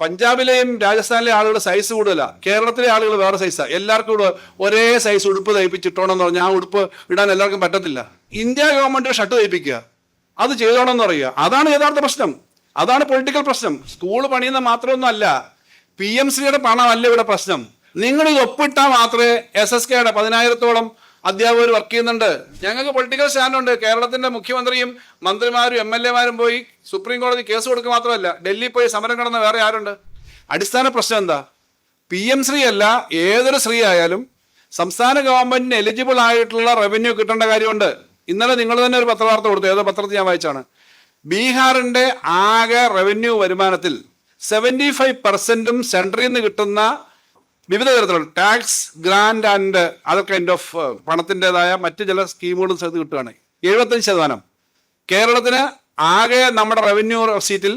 പഞ്ചാബിലെയും രാജസ്ഥാനിലെ ആളുകൾ സൈസ് കൂടുതലാ, കേരളത്തിലെ ആളുകൾ വേറെ സൈസാ. എല്ലാവർക്കും കൂടെ ഒരേ സൈസ് ഉടുപ്പ് തയ്പ്പിച്ചിട്ടോണെന്ന് പറഞ്ഞാൽ ആ ഉടുപ്പ് ഇടാൻ എല്ലാവർക്കും പറ്റത്തില്ല. ഇന്ത്യ ഗവൺമെന്റ് ഷർട്ട് തയ്പ്പിക്കുക, അത് ചെയ്തോണമെന്ന് പറയുക. അതാണ് യഥാർത്ഥ പ്രശ്നം, അതാണ് പൊളിറ്റിക്കൽ പ്രശ്നം. സ്കൂൾ പണിയുന്ന മാത്രമൊന്നും അല്ല, PMCയുടെ പണമല്ല ഇവിടെ പ്രശ്നം. നിങ്ങൾ ഇത് ഒപ്പിട്ടാൽ മാത്രമേ SSKയുടെ 10,000-ഓളം അധ്യാപകർ വർക്ക് ചെയ്യുന്നുണ്ട്. ഞങ്ങൾക്ക് പൊളിറ്റിക്കൽ സ്റ്റാൻഡുണ്ട്. കേരളത്തിന്റെ മുഖ്യമന്ത്രിയും മന്ത്രിമാരും MLA-മാരും പോയി സുപ്രീം കോടതി കേസ് കൊടുക്കുക മാത്രമല്ല, ഡൽഹി പോയി സമരം കിടന്ന വേറെ ആരുണ്ട്? അടിസ്ഥാന പ്രശ്നം എന്താ? PM ശ്രീ അല്ല, ഏതൊരു ശ്രീ ആയാലും സംസ്ഥാന ഗവൺമെന്റിന് എലിജിബിൾ ആയിട്ടുള്ള റവന്യൂ കിട്ടേണ്ട കാര്യമുണ്ട്. ഇന്നലെ നിങ്ങൾ തന്നെ ഒരു പത്രവാർത്ത കൊടുത്തു, ഏതോ പത്രത്തിൽ ഞാൻ വായിച്ചാണ്. ബീഹാറിന്റെ ആകെ റവന്യൂ വരുമാനത്തിൽ 75% സെൻട്രലിൽ നിന്ന് കിട്ടുന്ന വിവിധ തരത്തിലുള്ള tax, grant and other kind of പണത്തിൻ്റെതായ മറ്റ് ചില സ്കീമുകളും ചേർത്ത് കിട്ടുകയാണ്. 75%. കേരളത്തിന് ആകെ നമ്മുടെ റവന്യൂ സീറ്റിൽ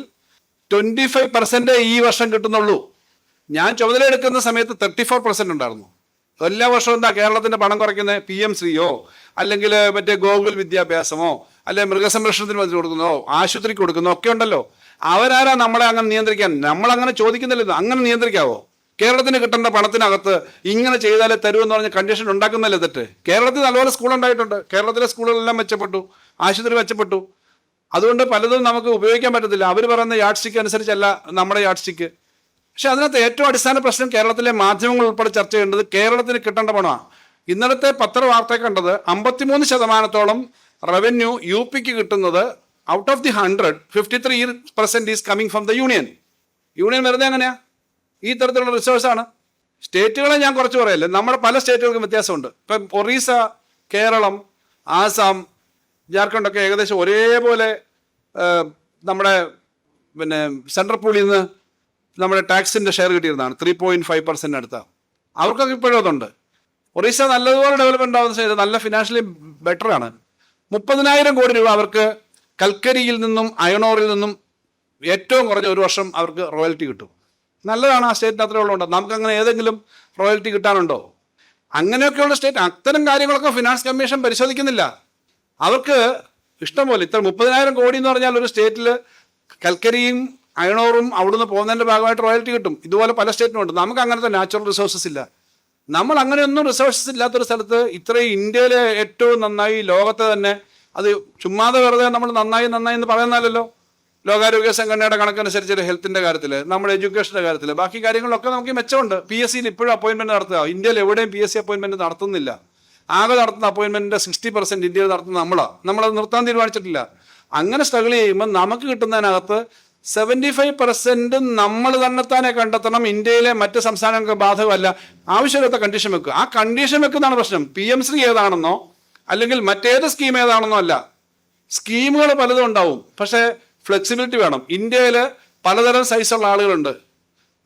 25% ഈ വർഷം കിട്ടുന്നുള്ളൂ. ഞാൻ ചുമതല എടുക്കുന്ന സമയത്ത് 34% ഉണ്ടായിരുന്നു. എല്ലാ വർഷവും എന്താ കേരളത്തിന്റെ പണം കുറയ്ക്കുന്നത്? PMCയോ അല്ലെങ്കിൽ മറ്റേ ഗോകുൽ വിദ്യാഭ്യാസമോ അല്ലെങ്കിൽ മൃഗസംരക്ഷണത്തിന് മതി കൊടുക്കുന്നോ ആശുപത്രിക്ക് കൊടുക്കുന്നോ ഒക്കെ ഉണ്ടല്ലോ. അവരാരാ നമ്മളെ അങ്ങനെ നിയന്ത്രിക്കാൻ? നമ്മളങ്ങനെ ചോദിക്കുന്നില്ലല്ലോ. അങ്ങനെ നിയന്ത്രിക്കാവോ? കേരളത്തിന് കിട്ടേണ്ട പണത്തിനകത്ത് ഇങ്ങനെ ചെയ്താലേ തരുമെന്ന് പറഞ്ഞ കണ്ടീഷൻ ഉണ്ടാക്കുന്നല്ലേ തെറ്റ്? കേരളത്തിൽ നല്ലപോലെ സ്കൂൾ ഉണ്ടായിട്ടുണ്ട്. കേരളത്തിലെ സ്കൂളുകളെല്ലാം മെച്ചപ്പെട്ടു, ആശുപത്രി മെച്ചപ്പെട്ടു. അതുകൊണ്ട് പലതും നമുക്ക് ഉപയോഗിക്കാൻ പറ്റത്തില്ല. അവർ പറയുന്ന യാഡ് സ്റ്റിക്ക് അനുസരിച്ചല്ല നമ്മുടെ യാഡ് സ്റ്റിക്ക്. പക്ഷെ അതിനകത്ത് ഏറ്റവും അടിസ്ഥാന പ്രശ്നം കേരളത്തിലെ മാധ്യമങ്ങൾ ഉൾപ്പെടെ ചർച്ച ചെയ്യേണ്ടത് കേരളത്തിന് കിട്ടേണ്ട പണമാണ്. ഇന്നലത്തെ പത്രവാർത്ത കണ്ടത് 53% റവന്യൂ UPക്ക് കിട്ടുന്നത് out of the 100, 53% is coming from the union. Union വെറുതെ എങ്ങനെയാ? ഈ തരത്തിലുള്ള റിസോഴ്സാണ്. സ്റ്റേറ്റുകളെ ഞാൻ കുറച്ച് പറയല്ലേ, നമ്മുടെ പല സ്റ്റേറ്റുകൾക്കും വ്യത്യാസമുണ്ട്. ഇപ്പം ഒറീസ, കേരളം, ആസാം, ജാർഖണ്ഡൊക്കെ ഏകദേശം ഒരേപോലെ നമ്മുടെ സെൻട്രൽ പൂളിൽ നിന്ന് നമ്മുടെ ടാക്സിൻ്റെ ഷെയർ കിട്ടിയിരുന്നതാണ് 3.5% അടുത്ത. അവർക്കൊക്കെ ഇപ്പോഴും അതുണ്ട്. ഒറീസ നല്ലതുപോലെ ഡെവലപ്മെൻ്റ് ആവുന്ന സ്റ്റേറ്റ്, നല്ല ഫിനാൻഷ്യലി ബെറ്ററാണ്. 30,000 കോടി രൂപ അവർക്ക് കൽക്കരിയിൽ നിന്നും അയണോറിൽ നിന്നും ഏറ്റവും കുറഞ്ഞ ഒരു വർഷം അവർക്ക് റോയൽറ്റി കിട്ടും. നല്ലതാണ്. ആ സ്റ്റേറ്റിന് അത്ര ഉള്ളതുകൊണ്ട് നമുക്കങ്ങനെ ഏതെങ്കിലും റോയൽറ്റി കിട്ടാനുണ്ടോ? അങ്ങനെയൊക്കെയുള്ള സ്റ്റേറ്റ് അത്തരം കാര്യങ്ങളൊക്കെ ഫിനാൻസ് കമ്മീഷൻ പരിശോധിക്കുന്നില്ല. അവർക്ക് ഇഷ്ടംപോലെ ഇത്ര 30,000 കോടി എന്ന് പറഞ്ഞാൽ ഒരു സ്റ്റേറ്റിൽ കൽക്കരിയും അയണോറും അവിടുന്ന് പോകുന്നതിൻ്റെ ഭാഗമായിട്ട് റോയൽറ്റി കിട്ടും. ഇതുപോലെ പല സ്റ്റേറ്റിനും ഉണ്ട്. നമുക്ക് അങ്ങനത്തെ നാച്ചുറൽ റിസോഴ്സസ് ഇല്ല. നമ്മൾ അങ്ങനെയൊന്നും റിസോഴ്സസ് ഇല്ലാത്തൊരു സ്ഥലത്ത് ഇത്രയും ഇന്ത്യയിലെ ഏറ്റവും നന്നായി ലോകത്തെ തന്നെ, അത് ചുമ്മാതെ വെറുതെ നമ്മൾ നന്നായി എന്ന് പറയുന്നതല്ലോ. ലോകാരോഗ്യ സംഘടനയുടെ കണക്കനുസരിച്ച് ഹെൽത്തിന്റെ കാര്യത്തിൽ, നമ്മുടെ എഡ്യൂക്കേഷന്റെ കാര്യത്തിൽ, ബാക്കി കാര്യങ്ങളിലൊക്കെ നമുക്ക് മെച്ചമുണ്ട്. PSCയിൽ ഇപ്പോഴും അപ്പോയിന്റ്മെന്റ് നടത്തുക. ഇന്ത്യയിൽ എവിടെയും PSC അപ്പോയിന്റ്മെന്റ് നടത്തുന്നില്ല. ആകെ നടത്തുന്ന അപ്പോയിന്റ്മെന്റിന്റെ 60% ഇന്ത്യയിൽ നടത്തുന്ന നമ്മളത് നിർത്താൻ തീരുമാനിച്ചിട്ടില്ല. അങ്ങനെ സ്ട്രഗിൾ ചെയ്യുമ്പോൾ നമുക്ക് കിട്ടുന്നതിനകത്ത് 75% നമ്മൾ തന്നെത്താനെ കണ്ടെത്തണം. ഇന്ത്യയിലെ മറ്റ് സംസ്ഥാനങ്ങൾക്ക് ബാധകമല്ല. ആവശ്യമില്ലാത്ത കണ്ടീഷൻ വെക്കുക. ആ കണ്ടീഷൻ വെക്കുന്നതാണ് പ്രശ്നം. PMC ഏതാണെന്നോ അല്ലെങ്കിൽ മറ്റേത് സ്കീം ഏതാണെന്നോ അല്ല. സ്കീമുകൾ പലതും ഉണ്ടാവും, പക്ഷേ ഫ്ലെക്സിബിലിറ്റി വേണം. ഇന്ത്യയിൽ പലതരം സൈസുള്ള ആളുകളുണ്ട്.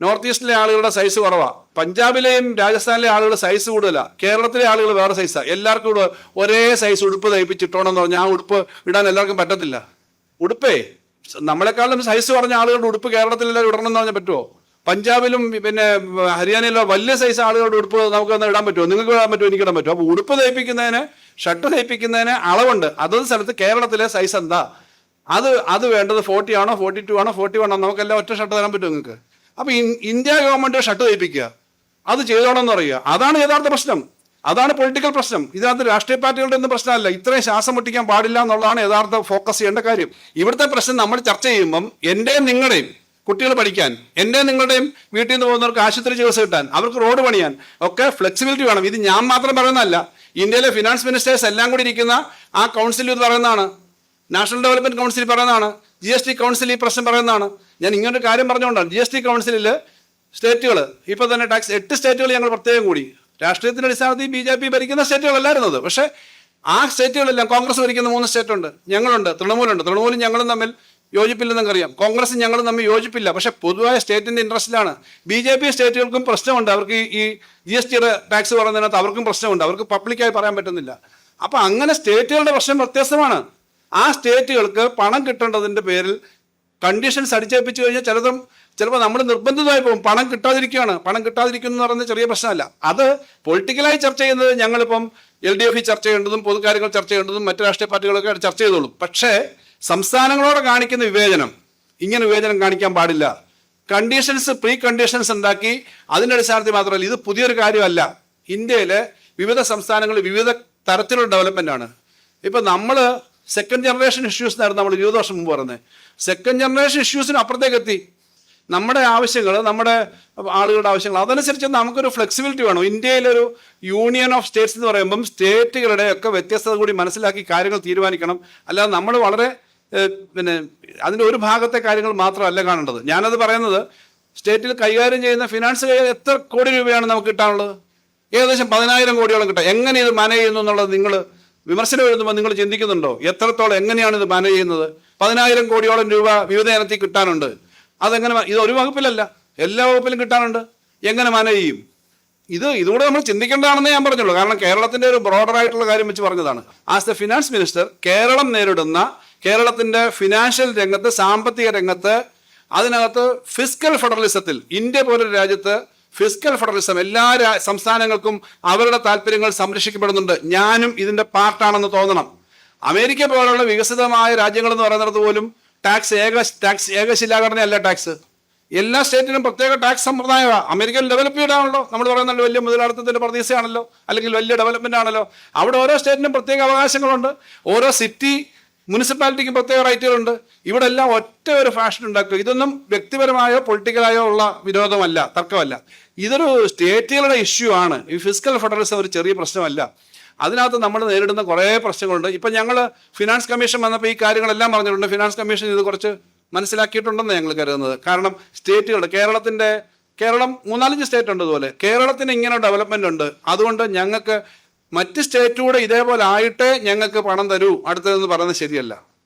നോർത്ത് ഈസ്റ്റിലെ ആളുകളുടെ സൈസ് കുറവാണ്. പഞ്ചാബിലെയും രാജസ്ഥാനിലെ ആളുകൾ സൈസ് കൂടുതലാണ്. കേരളത്തിലെ ആളുകൾ വേറെ സൈസാണ്. എല്ലാവർക്കും കൂടെ ഒരേ സൈസ് ഉടുപ്പ് തയ്പ്പിച്ചിട്ടോണെന്ന് പറഞ്ഞാൽ ആ ഉടുപ്പ് ഇടാൻ എല്ലാവർക്കും പറ്റത്തില്ല. ഉടുപ്പേ നമ്മളെക്കാളും സൈസ് കുറഞ്ഞ ആളുകളുടെ ഉടുപ്പ് കേരളത്തിലെല്ലാം ഇടണമെന്ന് പറഞ്ഞാൽ പറ്റുമോ? പഞ്ചാബിലും ഹരിയാനയിലോ വലിയ സൈസ് ആളുകളുടെ ഉടുപ്പ് നമുക്ക് ഇടാൻ പറ്റുമോ? നിങ്ങൾക്ക് ഇടാൻ പറ്റുമോ? എനിക്ക് ഇടാൻ പറ്റുമോ? അപ്പോൾ ഉടുപ്പ് തയ്പ്പിക്കുന്നതിന്, ഷർട്ട് തയ്പ്പിക്കുന്നതിന് അളവുണ്ട്. അതത് സ്ഥലത്ത് കേരളത്തിലെ സൈസ് എന്താ, അത് വേണ്ടത് 40 ആണോ 42 ആണോ 41 ആണോ? നമുക്കെല്ലാം ഒറ്റ ഷർട്ട് തരാൻ പറ്റുമോ നിങ്ങൾക്ക്? അപ്പോൾ ഇന്ത്യ ഗവൺമെന്റ് ഷർട്ട് തയ്പ്പിക്കുക, അത് ചെയ്തോണമെന്ന് പറയുക. അതാണ് യഥാർത്ഥ പ്രശ്നം, അതാണ് പൊളിറ്റിക്കൽ പ്രശ്നം. ഇതിനകത്ത് രാഷ്ട്രീയ പാർട്ടികളുടെ ഒന്നും പ്രശ്നമല്ല. ഇത്രയും ശ്വാസം മുട്ടിക്കാൻ പാടില്ല എന്നുള്ളതാണ് യഥാർത്ഥ ഫോക്കസ് ചെയ്യേണ്ട കാര്യം. ഇവിടുത്തെ പ്രശ്നം നമ്മൾ ചർച്ച ചെയ്യുമ്പം എൻ്റെയും നിങ്ങളുടെയും കുട്ടികൾ പഠിക്കാൻ, എൻ്റെയും നിങ്ങളുടെയും വീട്ടിൽ നിന്ന് പോകുന്നവർക്ക് ആശുപത്രി ചികിത്സ കിട്ടാൻ, അവർക്ക് റോഡ് പണിയാൻ ഒക്കെ ഫ്ലെക്സിബിലിറ്റി വേണം. ഇത് ഞാൻ മാത്രം പറയുന്നതല്ല. ഇന്ത്യയിലെ ഫിനാൻസ് മിനിസ്റ്റേഴ്സ് എല്ലാം കൂടി ഇരിക്കുന്ന ആ കൗൺസിൽ ഇത് പറയുന്നതാണ്. നാഷണൽ ഡെവലപ്മെന്റ് കൗൺസിൽ പറയുന്നതാണ്. GST കൗൺസിൽ ഈ പ്രശ്നം പറയുന്നതാണ്. ഞാൻ ഇങ്ങനൊരു കാര്യം പറഞ്ഞുകൊണ്ടാണ്. GST കൗൺസിലിൽ സ്റ്റേറ്റുകൾ ഇപ്പോൾ തന്നെ 8 സ്റ്റേറ്റുകൾ ഞങ്ങൾ പ്രത്യേകം കൂടി. രാഷ്ട്രീയത്തിൻ്റെ അടിസ്ഥാനത്തിൽ BJP ഭരിക്കുന്ന സ്റ്റേറ്റുകളല്ലായിരുന്നത്. പക്ഷേ ആ സ്റ്റേറ്റുകളെല്ലാം കോൺഗ്രസ് ഭരിക്കുന്ന 3 സ്റ്റേറ്റുണ്ട്. ഞങ്ങളുണ്ട്, തൃണമൂലുണ്ട്. തൃണമൂലും ഞങ്ങളും തമ്മിൽ യോജിപ്പില്ലെന്ന് അറിയാം. കോൺഗ്രസും ഞങ്ങളും തമ്മിൽ യോജിപ്പില്ല. പക്ഷേ പൊതുവായ സ്റ്റേറ്റിൻ്റെ ഇൻട്രസ്റ്റിലാണ്. BJP സ്റ്റേറ്റുകൾക്കും പ്രശ്നമുണ്ട്. അവർക്ക് ഈ GSTയുടെ ടാക്സ് പറയുന്നതിനകത്ത് അവർക്കും പ്രശ്നമുണ്ട്. അവർക്ക് പബ്ലിക്കായി പറയാൻ പറ്റുന്നില്ല. അപ്പം അങ്ങനെ സ്റ്റേറ്റുകളുടെ പ്രശ്നം വ്യത്യസ്തമാണ്. ആ സ്റ്റേറ്റുകൾക്ക് പണം കിട്ടേണ്ടതിൻ്റെ പേരിൽ കണ്ടീഷൻസ് അടിച്ചേൽപ്പിച്ചു കഴിഞ്ഞാൽ ചിലപ്പോൾ നമ്മൾ നിർബന്ധിതമായി പോകും. പണം കിട്ടാതിരിക്കുന്നു എന്ന് പറയുന്നത് ചെറിയ പ്രശ്നമല്ല. അത് പൊളിറ്റിക്കലായി ചർച്ച ചെയ്യുന്നത് ഞങ്ങളിപ്പം LDF ചർച്ച ചെയ്യേണ്ടതും പൊതുകാര്യങ്ങൾ ചർച്ച ചെയ്യേണ്ടതും മറ്റു രാഷ്ട്രീയ പാർട്ടികളൊക്കെ ചർച്ച ചെയ്തോളും. പക്ഷേ സംസ്ഥാനങ്ങളോട് കാണിക്കുന്ന വിവേചനം, ഇങ്ങനെ വിവേചനം കാണിക്കാൻ പാടില്ല. പ്രീ കണ്ടീഷൻസ് ഉണ്ടാക്കി അതിൻ്റെ അടിസ്ഥാനത്തിൽ മാത്രമല്ല, ഇത് പുതിയൊരു കാര്യമല്ല. ഇന്ത്യയിലെ വിവിധ സംസ്ഥാനങ്ങളിൽ വിവിധ തരത്തിലുള്ള ഡെവലപ്മെന്റ് ആണ്. ഇപ്പൊ നമ്മൾ സെക്കൻഡ് ജനറേഷൻ ഇഷ്യൂസ് എന്നായിരുന്നു നമ്മൾ 20 വർഷം മുമ്പ് പറയുന്നത്. സെക്കൻഡ് ജനറേഷൻ ഇഷ്യൂസിന് അപ്പുറത്തേക്ക് എത്തി. നമ്മുടെ ആവശ്യങ്ങൾ, നമ്മുടെ ആളുകളുടെ ആവശ്യങ്ങൾ, അതനുസരിച്ച് നമുക്കൊരു ഫ്ലെക്സിബിലിറ്റി വേണം. ഇന്ത്യയിലൊരു യൂണിയൻ ഓഫ് സ്റ്റേറ്റ്സ് എന്ന് പറയുമ്പം സ്റ്റേറ്റുകളുടെ ഒക്കെ വ്യത്യസ്തത കൂടി മനസ്സിലാക്കി കാര്യങ്ങൾ തീരുമാനിക്കണം. അല്ലാതെ നമ്മൾ വളരെ അതിൻ്റെ ഒരു ഭാഗത്തെ കാര്യങ്ങൾ മാത്രമല്ല കാണേണ്ടത്. ഞാനത് പറയുന്നത്, സ്റ്റേറ്റിൽ കൈകാര്യം ചെയ്യുന്ന ഫിനാൻസ് എത്ര കോടി രൂപയാണ് നമുക്ക് കിട്ടാനുള്ളത്? ഏകദേശം 10,000 കോടിയോളം കിട്ടാം. എങ്ങനെ ഇത് മാനേജ് ചെയ്യുന്നു എന്നുള്ളത് നിങ്ങൾ വിമർശനം എഴുതുമ്പോൾ നിങ്ങൾ ചിന്തിക്കുന്നുണ്ടോ? എത്രത്തോളം എങ്ങനെയാണ് ഇത് മാനേജ് ചെയ്യുന്നത്? 10,000 കോടിയോളം രൂപ വിവിധ ഇനത്തിൽ കിട്ടാനുണ്ട്. അതെങ്ങനെ? ഇത് ഒരു വകുപ്പിലല്ല, എല്ലാ വകുപ്പിലും കിട്ടാനുണ്ട്. എങ്ങനെ മാനേജ് ചെയ്യും? ഇതുകൂടെ നമ്മൾ ചിന്തിക്കേണ്ടതാണെന്ന് ഞാൻ പറഞ്ഞുള്ളൂ. കാരണം കേരളത്തിന്റെ ഒരു ബ്രോഡർ ആയിട്ടുള്ള കാര്യം വെച്ച് പറഞ്ഞതാണ്. As the finance minister, Keralam നേരിടുന്ന കേരളത്തിന്റെ ഫിനാൻഷ്യൽ രംഗത്ത്, സാമ്പത്തിക രംഗത്ത്, അതിനകത്ത് ഫിസ്ക്കൽ ഫെഡറലിസത്തിൽ, ഇന്ത്യ പോലൊരു രാജ്യത്ത് ഫിസ്ക്കൽ ഫെഡറലിസം എല്ലാ സംസ്ഥാനങ്ങൾക്കും അവരുടെ താല്പര്യങ്ങൾ സംരക്ഷിക്കപ്പെടുന്നുണ്ട്. ഞാനും ഇതിന്റെ പാർട്ടാണെന്ന് തോന്നണം. അമേരിക്ക പോലുള്ള വികസിതമായ രാജ്യങ്ങൾ എന്ന് പറയുന്നത് പോലും ടാക്സ് ഏകശിലാഘടനയല്ല. ടാക്സ് എല്ലാ സ്റ്റേറ്റിനും പ്രത്യേക ടാക്സ് സമ്പ്രദായമാണ്. അമേരിക്കയിൽ ഡെവലപ്പ് ചെയ്താണല്ലോ, നമ്മൾ പറയുന്നത് വലിയ മുതലാളിത്തത്തിന്റെ പ്രതീക്ഷയാണല്ലോ, അല്ലെങ്കിൽ വലിയ ഡെവലപ്മെന്റ് ആണല്ലോ. അവിടെ ഓരോ സ്റ്റേറ്റിനും പ്രത്യേക അവകാശങ്ങളുണ്ട്, ഓരോ സിറ്റി മുനിസിപ്പാലിറ്റിക്ക് പ്രത്യേക റൈറ്റുകളുണ്ട്. ഇവിടെ എല്ലാം ഒറ്റ ഒരു ഫാഷൻ ഉണ്ടാക്കുക. ഇതൊന്നും വ്യക്തിപരമായോ പൊളിറ്റിക്കലായോ ഉള്ള വിരോധമല്ല, തർക്കമല്ല. ഇതൊരു സ്റ്റേറ്റുകളുടെ ഇഷ്യൂ ആണ്. ഈ ഫിസ്ക്കൽ ഫെഡറലിസം ഒരു ചെറിയ പ്രശ്നമല്ല. അതിനകത്ത് നമ്മൾ നേരിടുന്ന കുറേ പ്രശ്നങ്ങളുണ്ട്. ഇപ്പം ഞങ്ങൾ ഫിനാൻസ് കമ്മീഷൻ വന്നപ്പോൾ ഈ കാര്യങ്ങളെല്ലാം പറഞ്ഞിട്ടുണ്ട്. ഫിനാൻസ് കമ്മീഷൻ ഇത് കുറച്ച് മനസ്സിലാക്കിയിട്ടുണ്ടെന്ന് ഞങ്ങൾ കരുതുന്നത്. കാരണം സ്റ്റേറ്റുകളുടെ കേരളം 3-4 സ്റ്റേറ്റ് ഉണ്ട് ഇതുപോലെ. കേരളത്തിന് ഇങ്ങനെ ഡെവലപ്മെന്റ് ഉണ്ട്. അതുകൊണ്ട് ഞങ്ങൾക്ക് മറ്റ് സ്റ്റേറ്റൂടെ ഇതേപോലെ ആയിട്ട് ഞങ്ങൾക്ക് പണം തരൂ അടുത്തതെന്ന് പറയുന്നത് ശരിയല്ല.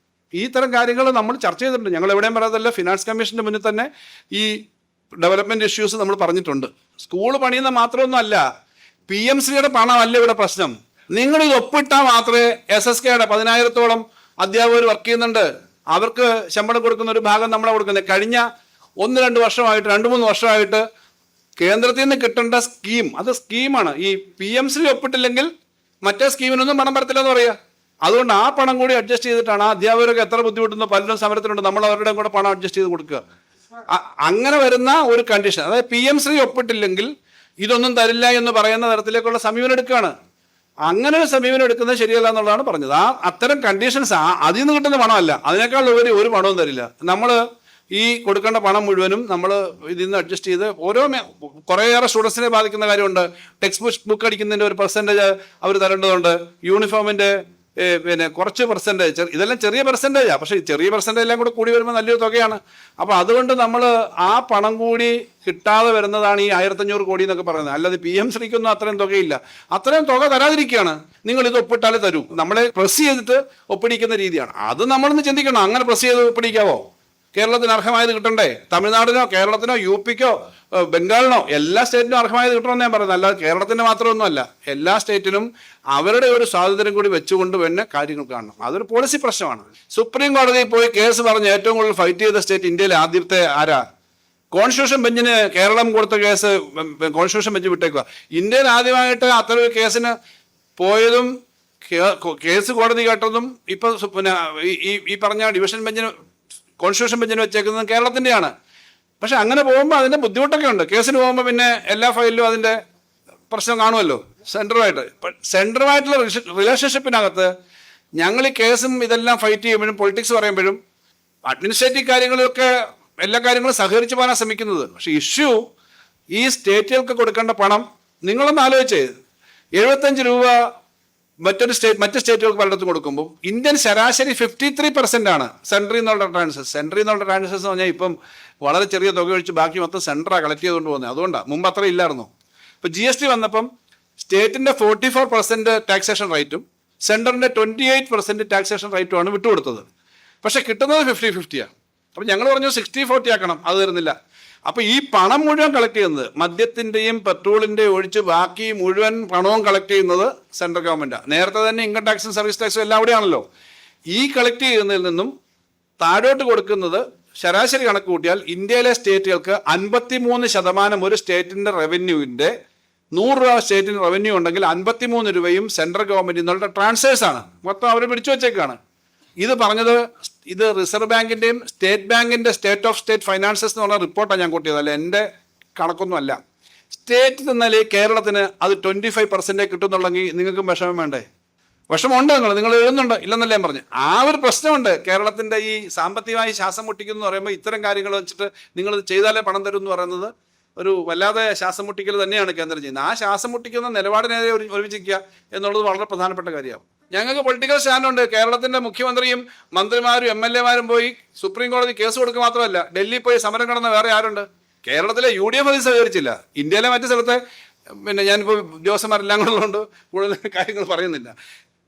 ഈ തരം കാര്യങ്ങൾ നമ്മൾ ചർച്ച ചെയ്തിട്ടുണ്ട്. ഞങ്ങൾ എവിടെയും പറയാതല്ല, ഫിനാൻസ് കമ്മീഷന്റെ മുന്നിൽ തന്നെ ഈ ഡെവലപ്മെന്റ് ഇഷ്യൂസ് നമ്മൾ പറഞ്ഞിട്ടുണ്ട്. സ്കൂൾ പണിയുന്ന മാത്രമൊന്നും അല്ല, PMCയുടെ പണമല്ല ഇവിടെ പ്രശ്നം. നിങ്ങൾ ഇത് ഒപ്പിട്ടാൽ മാത്രമേ SSKയുടെ 10,000-ഓളം അധ്യാപകർ വർക്ക് ചെയ്യുന്നുണ്ട്. അവർക്ക് ശമ്പളം കൊടുക്കുന്ന ഒരു ഭാഗം നമ്മളെ കൊടുക്കുന്നത്. കഴിഞ്ഞ 1-2 വർഷമായിട്ട്, 2-3 വർഷമായിട്ട് കേന്ദ്രത്തിൽ നിന്ന് കിട്ടേണ്ട സ്കീം, അത് സ്കീമാണ്. ഈ PMC ഒപ്പിട്ടില്ലെങ്കിൽ മറ്റേ സ്കീമിനൊന്നും പണം വരത്തില്ലെന്ന് പറയുക. അതുകൊണ്ട് ആ പണം കൂടി അഡ്ജസ്റ്റ് ചെയ്തിട്ടാണ് ആ അധ്യാപകരൊക്കെ എത്ര ബുദ്ധിമുട്ടുന്നു, പലരും സമരത്തിലുണ്ട്, നമ്മൾ അവരുടെയും കൂടെ പണം അഡ്ജസ്റ്റ് ചെയ്ത് കൊടുക്കുക. അങ്ങനെ വരുന്ന ഒരു കണ്ടീഷൻ, അതായത് PMC ഒപ്പിട്ടില്ലെങ്കിൽ ഇതൊന്നും തരില്ല എന്ന് പറയുന്ന തരത്തിലേക്കുള്ള സമീപനം എടുക്കുകയാണ്. അങ്ങനെ ഒരു സമീപനം എടുക്കുന്നത് ശരിയല്ല എന്നുള്ളതാണ് പറഞ്ഞത്. അത്തരം കണ്ടീഷൻസ് അതിൽ നിന്ന് കിട്ടുന്ന പണമല്ല, അതിനേക്കാൾ ഉപരി ഒരു പണവും തരില്ല. നമ്മൾ ഈ കൊടുക്കേണ്ട പണം മുഴുവനും നമ്മൾ ഇതിൽ നിന്ന് അഡ്ജസ്റ്റ് ചെയ്ത് കുറേയേറെ സ്റ്റുഡൻസിനെ ബാധിക്കുന്ന കാര്യമുണ്ട്. ടെക്സ്റ്റ് ബുക്ക് അടിക്കുന്നതിൻ്റെ ഒരു പെർസെൻറ്റേജ് അവർ തരേണ്ടതുണ്ട്. യൂണിഫോമിൻ്റെ കുറച്ച് പെർസെൻറ്റേജ്, ഇതെല്ലാം ചെറിയ പെർസെൻറ്റേജാണ്. പക്ഷേ ഈ ചെറിയ പെർസെൻറ്റേജ് എല്ലാം കൂടെ കൂടി വരുമ്പോൾ നല്ലൊരു തുകയാണ്. അപ്പോൾ അതുകൊണ്ട് നമ്മൾ ആ പണം കൂടി കിട്ടാതെ വരുന്നതാണ് ഈ 1,500 കോടി എന്നൊക്കെ പറയുന്നത്. അല്ലാതെ PMCക്കൊന്നും അത്രയും തുകയില്ല. അത്രയും തുക തരാതിരിക്കുകയാണ്. നിങ്ങൾ ഇത് ഒപ്പിട്ടാലേ തരൂ, നമ്മളെ പ്രസ് ചെയ്തിട്ട് ഒപ്പിടിക്കുന്ന രീതിയാണ്. അത് നമ്മളൊന്ന് ചിന്തിക്കണം. അങ്ങനെ പ്രസ് ചെയ്ത് ഒപ്പിടിക്കാവോ? കേരളത്തിന് അർഹമായത് കിട്ടണ്ടേ? തമിഴ്നാടിനോ കേരളത്തിനോ UPക്കോ ബംഗാളിനോ എല്ലാ സ്റ്റേറ്റിനും അർഹമായത് കിട്ടണമെന്ന് ഞാൻ പറയുന്നത്. അല്ലാതെ കേരളത്തിന് മാത്രമൊന്നുമല്ല, എല്ലാ സ്റ്റേറ്റിനും അവരുടെ ഒരു സ്വാതന്ത്ര്യം കൂടി വെച്ചുകൊണ്ട് തന്നെ കാര്യങ്ങൾ കാണണം. അതൊരു പോളിസി പ്രശ്നമാണ്. സുപ്രീം കോടതിയിൽ പോയി കേസ് പറഞ്ഞ് ഏറ്റവും കൂടുതൽ ഫൈറ്റ് ചെയ്ത സ്റ്റേറ്റ് ഇന്ത്യയിലെ ആദ്യത്തെ ആരാ? കോൺസ്റ്റിറ്റ്യൂഷൻ ബെഞ്ചിന് കേരളം കൊടുത്ത കേസ് കോൺസ്റ്റിറ്റ്യൂഷൻ ബെഞ്ച് വിട്ടേക്കുക. ഇന്ത്യയിൽ ആദ്യമായിട്ട് അത്തരം ഒരു കേസിന് പോയതും കേസ് കോടതി കേട്ടതും ഇപ്പൊ ഈ പറഞ്ഞ ഡിവിഷൻ ബെഞ്ചിന്, കോൺസ്റ്റിറ്റ്യൂഷൻ ബെഞ്ചിന് വെച്ചേക്കുന്നത് കേരളത്തിൻ്റെയാണ്. പക്ഷെ അങ്ങനെ പോകുമ്പോൾ അതിൻ്റെ ബുദ്ധിമുട്ടൊക്കെ ഉണ്ട്. കേസിന് പോകുമ്പോൾ പിന്നെ എല്ലാ ഫയലിലും അതിൻ്റെ പ്രശ്നം കാണുമല്ലോ. സെൻട്രലുമായിട്ടുള്ള റിലേഷൻഷിപ്പിനകത്ത് ഞങ്ങൾ ഈ കേസും ഇതെല്ലാം ഫൈറ്റ് ചെയ്യുമ്പോഴും പൊളിറ്റിക്സ് പറയുമ്പോഴും അഡ്മിനിസ്ട്രേറ്റീവ് കാര്യങ്ങളിലൊക്കെ എല്ലാ കാര്യങ്ങളും സഹകരിച്ച് പോകാനാണ് ശ്രമിക്കുന്നത്. പക്ഷെ ഇഷ്യൂ ഈ സ്റ്റേറ്റുകൾക്ക് കൊടുക്കേണ്ട പണം നിങ്ങളൊന്ന് ആലോചിച്ചേ. 75 രൂപ മറ്റ് സ്റ്റേറ്റുകൾക്ക് പലയിടത്തും കൊടുക്കുമ്പോൾ ഇന്ത്യൻ ശരാശരി 53% ആണ് സെൻട്രിൽ നിന്നുള്ള ട്രാൻസ്ഫേഴ്സ്. സെൻട്രിൽ നിന്നുള്ള ട്രാൻസ്ഫേഴ്സ് എന്ന് പറഞ്ഞാൽ ഇപ്പം വളരെ ചെറിയ തുക ഒഴിച്ച് ബാക്കി മൊത്തം സെൻട്രാണ് കളക്ട് ചെയ്തുകൊണ്ട് പോകുന്നത്. അതുകൊണ്ടാണ്, മുമ്പ് അത്ര ഇല്ലായിരുന്നു. ഇപ്പോൾ GST വന്നപ്പം സ്റ്റേറ്റിൻ്റെ 44% ടാക്സേഷൻ റൈറ്റും സെൻട്രലിൻ്റെ 28% ടാക്സേഷൻ റൈറ്റുമാണ് വിട്ടുകൊടുത്തത്. പക്ഷെ കിട്ടുന്നത് 50-50ആണ്. അപ്പം ഞങ്ങൾ പറഞ്ഞു 60-40 ആക്കണം, അത് തരുന്നില്ല. അപ്പോൾ ഈ പണം മുഴുവൻ കളക്ട് ചെയ്യുന്നത്, മദ്യത്തിൻ്റെയും പെട്രോളിൻ്റെയും ഒഴിച്ച് ബാക്കി മുഴുവൻ പണവും കളക്ട് ചെയ്യുന്നത് സെൻട്രൽ ഗവൺമെൻറ്റാണ്. നേരത്തെ തന്നെ ഇൻകം ടാക്സും സർവീസ് ടാക്സും എല്ലാം അവിടെയാണല്ലോ. ഈ കളക്ട് ചെയ്യുന്നതിൽ നിന്നും താഴോട്ട് കൊടുക്കുന്നത് ശരാശരി കണക്ക് കൂട്ടിയാൽ ഇന്ത്യയിലെ സ്റ്റേറ്റുകൾക്ക് 53% ഒരു സ്റ്റേറ്റിൻ്റെ റവന്യൂവിൻ്റെ 100 രൂപ സ്റ്റേറ്റിന് റവന്യൂ ഉണ്ടെങ്കിൽ 53 രൂപയും സെൻട്രൽ ഗവൺമെൻറ്റിൽ നിന്നുള്ള ട്രാൻസ്ഫേഴ്സാണ്. മൊത്തം അവർ പിടിച്ചു വെച്ചേക്കാണ്. ഇത് പറഞ്ഞത് ഇത് റിസർവ് ബാങ്കിൻ്റെയും സ്റ്റേറ്റ് ബാങ്കിൻ്റെ സ്റ്റേറ്റ് ഓഫ് സ്റ്റേറ്റ് ഫൈനാൻസസ് എന്ന് പറഞ്ഞ റിപ്പോർട്ടാണ് ഞാൻ കൂട്ടിയത്, അല്ല എൻ്റെ കണക്കൊന്നും അല്ല. സ്റ്റേറ്റ് നിന്നാൽ കേരളത്തിന് അത് 25% കിട്ടുന്നുണ്ടെങ്കിൽ നിങ്ങൾക്കും വിഷമം വേണ്ടേ? വിഷമമുണ്ട്, നിങ്ങൾ എഴുതുന്നുണ്ട്, ഇല്ലെന്നല്ല ഞാൻ പറഞ്ഞു. ആ ഒരു പ്രശ്നമുണ്ട്. കേരളത്തിൻ്റെ ഈ സാമ്പത്തികമായി ശ്വാസം മുട്ടിക്കുന്നു എന്ന് പറയുമ്പോൾ ഇത്തരം കാര്യങ്ങൾ വെച്ചിട്ട് നിങ്ങൾ ചെയ്താലേ പണം തരും എന്ന് പറയുന്നത് ഒരു വല്ലാതെ ശ്വാസം മുട്ടിക്കൽ തന്നെയാണ് കേന്ദ്രം ചെയ്യുന്നത്. ആ ശ്വാസം മുട്ടിക്കുന്ന നിലപാടിനെതിരെ ഒരുമിച്ചിരിക്കുക എന്നുള്ളത് വളരെ പ്രധാനപ്പെട്ട കാര്യമാണ്. ഞങ്ങൾക്ക് പൊളിറ്റിക്കൽ സ്റ്റാൻഡുണ്ട്. കേരളത്തിൻ്റെ മുഖ്യമന്ത്രിയും മന്ത്രിമാരും MLA മാരും പോയി സുപ്രീം കോടതി കേസ് കൊടുക്കുക മാത്രമല്ല, ഡൽഹിയിൽ പോയി സമരം കിടന്ന വേറെ ആരുണ്ട്? കേരളത്തിലെ UDF അത് സഹകരിച്ചില്ല. ഇന്ത്യയിലെ മറ്റു സ്ഥലത്തെ പിന്നെ ഞാനിപ്പോൾ ഉദ്യോഗസ്ഥന്മാരെല്ലാം കൂടെ ഉള്ളതുകൊണ്ട് കൂടുതൽ കാര്യങ്ങൾ പറയുന്നില്ല.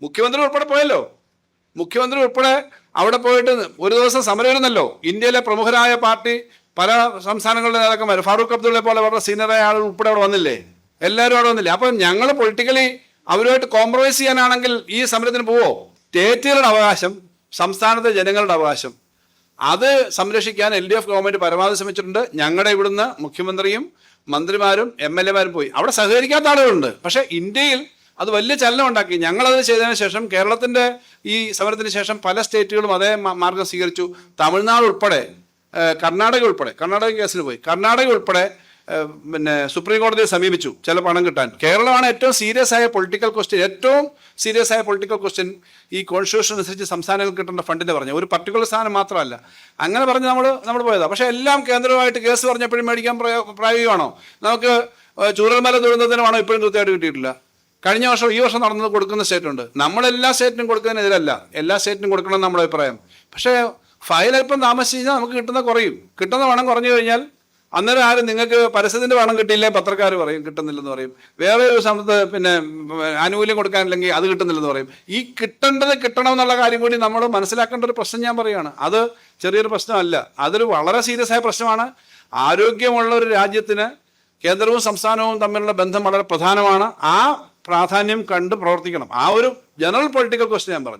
മുഖ്യമന്ത്രി ഉൾപ്പെടെ പോയല്ലോ. മുഖ്യമന്ത്രി ഉൾപ്പെടെ അവിടെ പോയിട്ട് ഒരു ദിവസം സമരം ഇരുന്നല്ലോ. ഇന്ത്യയിലെ പ്രമുഖരായ പാർട്ടി പല സംസ്ഥാനങ്ങളുടെ നേതാക്കന്മാർ, ഫാറൂഖ് അബ്ദുള്ളയെ പോലെ വളരെ സീനിയറായ ആളുകൾ ഉൾപ്പെടെ അവിടെ വന്നില്ലേ? എല്ലാവരും അവിടെ വന്നില്ലേ? അപ്പം ഞങ്ങൾ പൊളിറ്റിക്കലി അവരുമായിട്ട് കോംപ്രമൈസ് ചെയ്യാനാണെങ്കിൽ ഈ സമരത്തിന് പോവോ? സ്റ്റേറ്റുകളുടെ അവകാശം, സംസ്ഥാനത്തെ ജനങ്ങളുടെ അവകാശം, അത് സംരക്ഷിക്കാൻ LDF ഗവൺമെൻറ് പരമാവധി ശ്രമിച്ചിട്ടുണ്ട്. ഞങ്ങളുടെ ഇവിടുന്ന് മുഖ്യമന്ത്രിയും മന്ത്രിമാരും MLA മാരും പോയി. അവിടെ സഹകരിക്കാത്ത ആളുകളുണ്ട്. പക്ഷേ ഇന്ത്യയിൽ അത് വലിയ ചലനം ഉണ്ടാക്കി. ഞങ്ങളത് ചെയ്തതിന് ശേഷം കേരളത്തിൻ്റെ ഈ സമരത്തിന് ശേഷം പല സ്റ്റേറ്റുകളും അതേ മാർഗം സ്വീകരിച്ചു. തമിഴ്നാട് ഉൾപ്പെടെ, കർണാടക കേസിൽ പോയി. കർണാടക ഉൾപ്പെടെ പിന്നെ സുപ്രീം കോടതിയെ സമീപിച്ചു ചില പണം കിട്ടാൻ. കേരളമാണ് ഏറ്റവും സീരിയസ് ആയ പൊളിറ്റിക്കൽ ക്വസ്റ്റ്യൻ ഈ കോൺസ്റ്റിറ്റ്യൂഷൻ അനുസരിച്ച് സംസ്ഥാനങ്ങൾക്ക് കിട്ടേണ്ട ഫണ്ടിന് പറഞ്ഞു. ഒരു പർട്ടിക്കുലർ സ്ഥാനം മാത്രമല്ല. അങ്ങനെ പറഞ്ഞ് നമ്മൾ പോയതാണ്. പക്ഷേ എല്ലാം കേന്ദ്രമായിട്ട് കേസ് പറഞ്ഞപ്പോഴും മേടിക്കാൻ പ്രായോഗികമാണോ? നമുക്ക് ചൂരൽമല ദുരന്തത്തിനുമാണോ ഇപ്പോഴും കൃത്യമായിട്ട് കിട്ടിയിട്ടില്ല. കഴിഞ്ഞ വർഷം ഈ വർഷം നടന്നത് കൊടുക്കുന്ന സ്റ്റേറ്റുണ്ട്. നമ്മളെല്ലാ സ്റ്റേറ്റിനും കൊടുക്കുന്നതിനെതിരല്ല, എല്ലാ സ്റ്റേറ്റിനും കൊടുക്കണം നമ്മുടെ അഭിപ്രായം. പക്ഷേ ഫയൽ അല്പം താമസിച്ച് കഴിഞ്ഞാൽ നമുക്ക് കിട്ടുന്ന കുറയും. കിട്ടുന്ന പണം കുറഞ്ഞു കഴിഞ്ഞാൽ അന്നേരം ആരും നിങ്ങൾക്ക് പരസ്യത്തിൻ്റെ പണം കിട്ടിയില്ലേ പത്രക്കാർ പറയും കിട്ടുന്നില്ലെന്ന് പറയും. വേറെ ഒരു സമയത്ത് പിന്നെ ആനുകൂല്യം കൊടുക്കാനില്ലെങ്കിൽ അത് കിട്ടുന്നില്ലെന്ന് പറയും. ഈ കിട്ടേണ്ടത് കിട്ടണം എന്നുള്ള കാര്യം കൂടി നമ്മൾ മനസ്സിലാക്കേണ്ട ഒരു പ്രശ്നം ഞാൻ പറയുകയാണ്. അത് ചെറിയൊരു പ്രശ്നമല്ല, അതൊരു വളരെ സീരിയസ് ആയ പ്രശ്നമാണ്. ആരോഗ്യമുള്ള ഒരു രാജ്യത്തിന് കേന്ദ്രവും സംസ്ഥാനവും തമ്മിലുള്ള ബന്ധം വളരെ പ്രധാനമാണ്. ആ പ്രാധാന്യം കണ്ട് പ്രവർത്തിക്കണം. ആ ഒരു ജനറൽ പൊളിറ്റിക്കൽ ക്വസ്റ്റ്യൻ ഞാൻ പറഞ്ഞു.